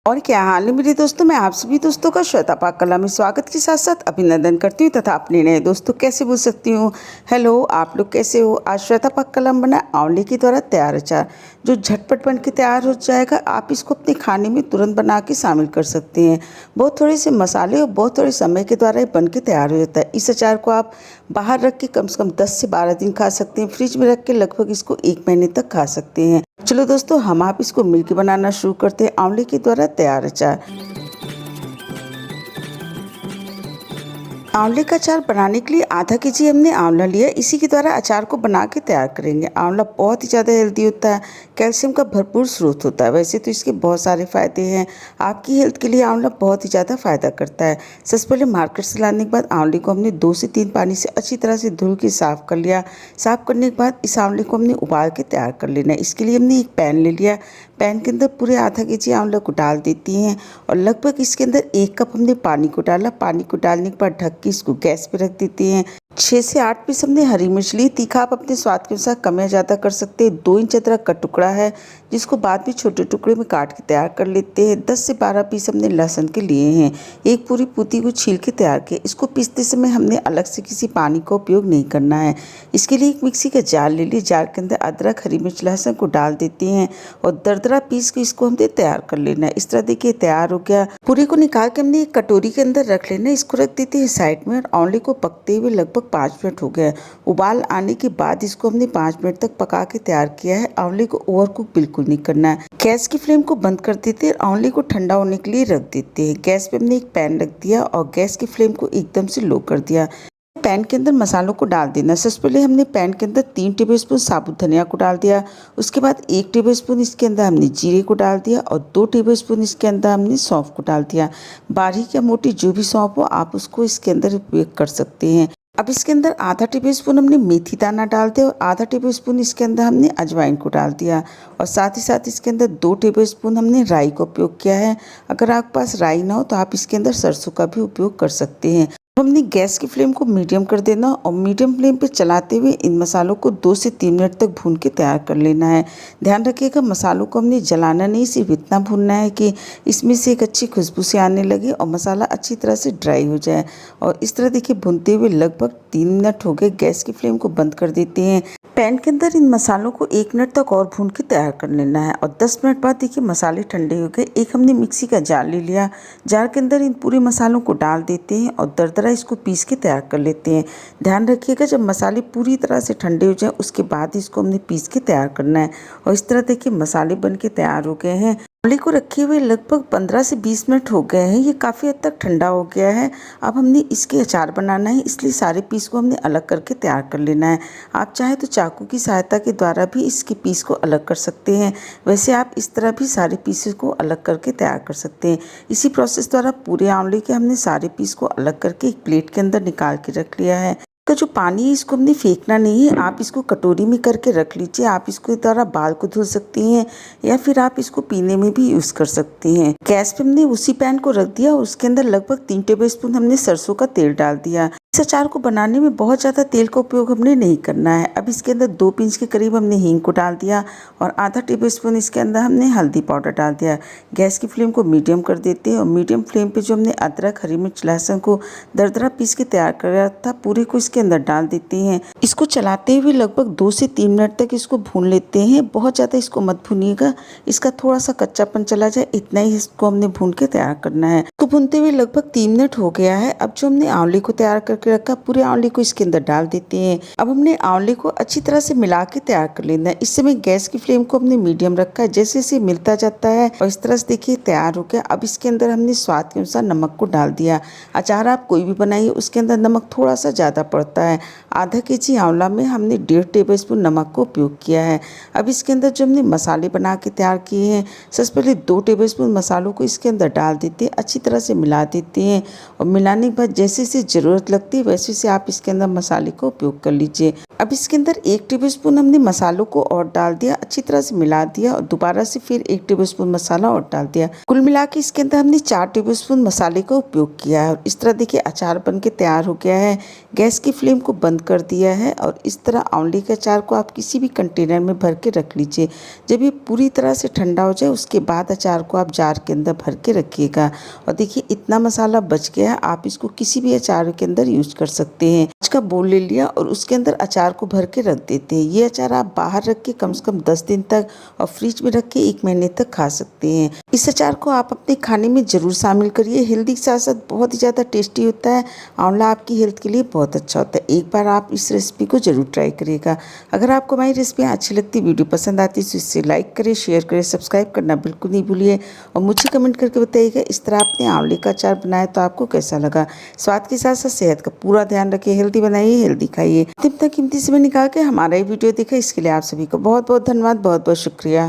और क्या हाल है मेरे दोस्तों। मैं आप सभी दोस्तों का श्वेता पाक कला में स्वागत के साथ साथ अभिनंदन करती हूँ तथा अपने नए दोस्तों कैसे बोल सकती हूँ। हेलो, आप लोग कैसे हो। आज श्वेता पाक कला में बना आंवले के द्वारा तैयार अचार जो झटपट बन के तैयार हो जाएगा। आप इसको अपने खाने में तुरंत बना के शामिल कर सकते हैं। बहुत थोड़े से मसाले और बहुत थोड़े समय के द्वारा ये बन के तैयार हो जाता है। इस अचार को आप बाहर रख के कम से कम 10 से 12 दिन खा सकते हैं। फ्रिज में रख के लगभग इसको 1 महीने तक खा सकते हैं। चलो दोस्तों, हम आप इसको मिलकर बनाना शुरू करते हैं। आंवले के द्वारा तैयार अचार। आंवले का अचार बनाने के लिए आधा केजी हमने आंवला लिया। इसी के द्वारा अचार को बना के तैयार करेंगे। आंवला बहुत ही ज़्यादा हेल्दी होता है, कैल्शियम का भरपूर स्रोत होता है। वैसे तो इसके बहुत सारे फ़ायदे हैं। आपकी हेल्थ के लिए आंवला बहुत ही ज़्यादा फ़ायदा करता है। सबसे पहले मार्केट से लाने के बाद आंवले को हमने 2 से 3 पानी से अच्छी तरह से धुल के साफ़ कर लिया। साफ़ करने के बाद इस आंवले को हमने उबाल के तैयार कर लेना है। इसके लिए हमने एक पैन ले लिया। पैन के अंदर पूरे आधा केजी आंवला को डाल देती हैं और लगभग इसके अंदर 1 कप हमने पानी को डाला। पानी को डालने के बाद ढक के इसको गैस पे रख देती हैं। 6 से 8 पीस हमने हरी मिर्च ली। तीखा आप अपने स्वाद के अनुसार कम या ज़्यादा कर सकते हैं। 2 इंच अदरक का टुकड़ा है जिसको बाद में छोटे टुकड़े में काट के तैयार कर लेते हैं। 10 से 12 पीस हमने लहसुन के लिए हैं। एक पूरी पूती को छील के तैयार किया। इसको पीसते समय हमने अलग से किसी पानी का उपयोग नहीं करना है। इसके लिए एक मिक्सी का जार ले ली। जार के अंदर अदरक, हरी मिर्च, लहसुन को डाल देते हैं और दरदरा पीस के इसको हमने तैयार कर लेना है। इस तरह देखिए तैयार हो गया। पूरी को निकाल के हमने एक कटोरी के अंदर रख लेना है। इसको रख देते हैं साइड में। और आंवले को पकते हुए लगभग 5 मिनट हो गया। उबाल आने के बाद इसको हमने 5 मिनट तक पका के तैयार किया है। आंवले को ओवर कुक बिल्कुल नहीं करना है। गैस की फ्लेम को बंद कर देते हैं और आंवले को ठंडा होने के लिए रख देते हैं। गैस पे हमने एक पैन रख दिया और गैस की फ्लेम को एकदम से लो कर दिया। पैन के अंदर मसालों को डाल देना। सबसे पहले हमने पैन के अंदर 3 टेबलस्पून साबुत धनिया को डाल दिया। उसके बाद 1 टेबलस्पून इसके अंदर हमने जीरे को डाल दिया और 2 टेबलस्पून इसके अंदर हमने सौंफ को डाल दिया। बारीक या मोटी जो भी सौंफ हो आप उसको इसके अंदर उपयोग कर सकते हैं। अब इसके अंदर आधा टेबलस्पून हमने मेथी दाना डाल दिया और आधा टेबलस्पून इसके अंदर हमने अजवाइन को डाल दिया और साथ ही साथ इसके अंदर 2 टेबलस्पून हमने राई का उपयोग किया है। अगर आपके पास राई ना हो तो आप इसके अंदर सरसों का भी उपयोग कर सकते हैं। हमने गैस की फ्लेम को मीडियम कर देना और मीडियम फ्लेम पे चलाते हुए इन मसालों को 2 से 3 मिनट तक भून के तैयार कर लेना है। ध्यान रखिएगा मसालों को हमने जलाना नहीं, सिर्फ इतना भूनना है कि इसमें से एक अच्छी खुशबू से आने लगे और मसाला अच्छी तरह से ड्राई हो जाए। और इस तरह देखिए भूनते हुए लगभग 3 मिनट हो गए। गैस की फ्लेम को बंद कर देते हैं। पैन के अंदर इन मसालों को 1 मिनट तक और भून के तैयार कर लेना है और 10 मिनट बाद देखिए मसाले ठंडे हो गए। एक हमने मिक्सी का जार ले लिया। जार के अंदर इन पूरे मसालों को डाल देते हैं और दरदरा इसको पीस के तैयार कर लेते हैं। ध्यान रखिएगा जब मसाले पूरी तरह से ठंडे हो जाए उसके बाद इसको हमने पीस के तैयार करना है। और इस तरह देखिए मसाले बन के तैयार हो गए हैं। आंवले को रखे हुए लगभग 15 से 20 मिनट हो गए हैं। ये काफ़ी हद तक ठंडा हो गया है। अब हमने इसके अचार बनाना है, इसलिए सारे पीस को हमने अलग करके तैयार कर लेना है। आप चाहे तो चाकू की सहायता के द्वारा भी इसके पीस को अलग कर सकते हैं। वैसे आप इस तरह भी सारे पीसेस को अलग करके तैयार कर सकते हैं। इसी प्रोसेस द्वारा पूरे आंवले के हमने सारे पीस को अलग करके एक प्लेट के अंदर निकाल के रख लिया है। का जो पानी है इसको हमने फेंकना नहीं है। आप इसको कटोरी में करके रख लीजिए। आप इसको द्वारा बाल को धुल सकती हैं या फिर आप इसको पीने में भी यूज़ कर सकती हैं। गैस पे हमने उसी पैन को रख दिया और उसके अंदर लगभग 3 टेबलस्पून हमने सरसों का तेल डाल दिया। इस अचार को बनाने में बहुत ज़्यादा तेल का उपयोग हमने नहीं करना है। अब इसके अंदर 2 पिंच के करीब हमने हींग को डाल दिया और आधा टेबलस्पून इसके अंदर हमने हल्दी पाउडर डाल दिया। गैस की फ्लेम को मीडियम कर देते हैं और मीडियम फ्लेम पे जो हमने अदरक, हरी मिर्च, लहसुन को दरदरा पीस के तैयार कर था पूरे को इसके अंदर डाल देते हैं। इसको चलाते हुए लगभग 2 से 3 मिनट तक इसको भून लेते हैं। बहुत ज़्यादा इसको मत भूनिएगा, इसका थोड़ा सा कच्चापन चला जाए इतना ही इसको हमने भून के तैयार करना है। इसको भूनते हुए लगभग 3 मिनट हो गया है। अब जो हमने आंवले को तैयार करके रखा पूरे आंवले को इसके अंदर डाल देते हैं। अब हमने आंवले को अच्छी तरह से मिला के तैयार कर लेना है। इस समय गैस की फ्लेम को हमने मीडियम रखा है। जैसे जैसे मिलता जाता है और इस तरह से देखिए तैयार हो गया। अब इसके अंदर हमने स्वाद के अनुसार नमक को डाल दिया। अचार आप कोई भी बनाइए उसके अंदर नमक थोड़ा सा ज़्यादा पड़ता है। आधा केजी आंवला में हमने 1.5 टेबलस्पून नमक का उपयोग किया है। अब इसके अंदर जो हमने मसाले बना के तैयार किए हैं सबसे पहले 2 टेबलस्पून मसालों को इसके अंदर डाल देते हैं। अच्छी तरह से मिला देते हैं और मिलाने के बाद जैसे जैसे ज़रूरत लगती लगती है वैसे से आप इसके अंदर मसाले को उपयोग कर लीजिए। अब इसके अंदर 1 टेबलस्पून हमने मसालों को और डाल दिया, अच्छी तरह से मिला दिया और दोबारा से फिर 1 टेबलस्पून मसाला और डाल दिया। कुल मिला के इसके अंदर हमने 4 टेबलस्पून मसाले का उपयोग किया है और इस तरह देखिए अचार बन के तैयार हो गया है। गैस की फ्लेम को बंद कर दिया है और इस तरह आंवले के अचार को आप किसी भी कंटेनर में भर के रख लीजिए। जब ये पूरी तरह से ठंडा हो जाए उसके बाद अचार को आप जार के अंदर भर के रखिएगा। और देखिए इतना मसाला बच गया है, आप इसको किसी भी अचार के अंदर यूज कर सकते हैं। कांच का बोल ले लिया और उसके अंदर अचार को भर के रख देते हैं। ये अचार आप बाहर रख के कम से कम 10 दिन तक और फ्रिज में रख के 1 महीने तक खा सकते हैं। इस अचार को आप अपने खाने में ज़रूर शामिल करिए। हेल्दी के साथ साथ बहुत ही ज़्यादा टेस्टी होता है। आंवला आपकी हेल्थ के लिए बहुत अच्छा होता है। एक बार आप इस रेसिपी को ज़रूर ट्राई करिएगा। अगर आपको हमारी रेसिपियाँ अच्छी लगती, वीडियो पसंद आती तो इसे लाइक करें, शेयर करें, सब्सक्राइब करना बिल्कुल नहीं भूलिए और मुझे कमेंट करके बताइएगा इस तरह आपने आंवले का अचार बनाया तो आपको कैसा लगा। स्वाद के साथ साथ सेहत का पूरा ध्यान रखिए, हेल्दी बनाइए, हेल्दी खाइए। कीमती समय निकाल के हमारा ये वीडियो देखा इसके लिए आप सभी को बहुत बहुत धन्यवाद, बहुत बहुत शुक्रिया।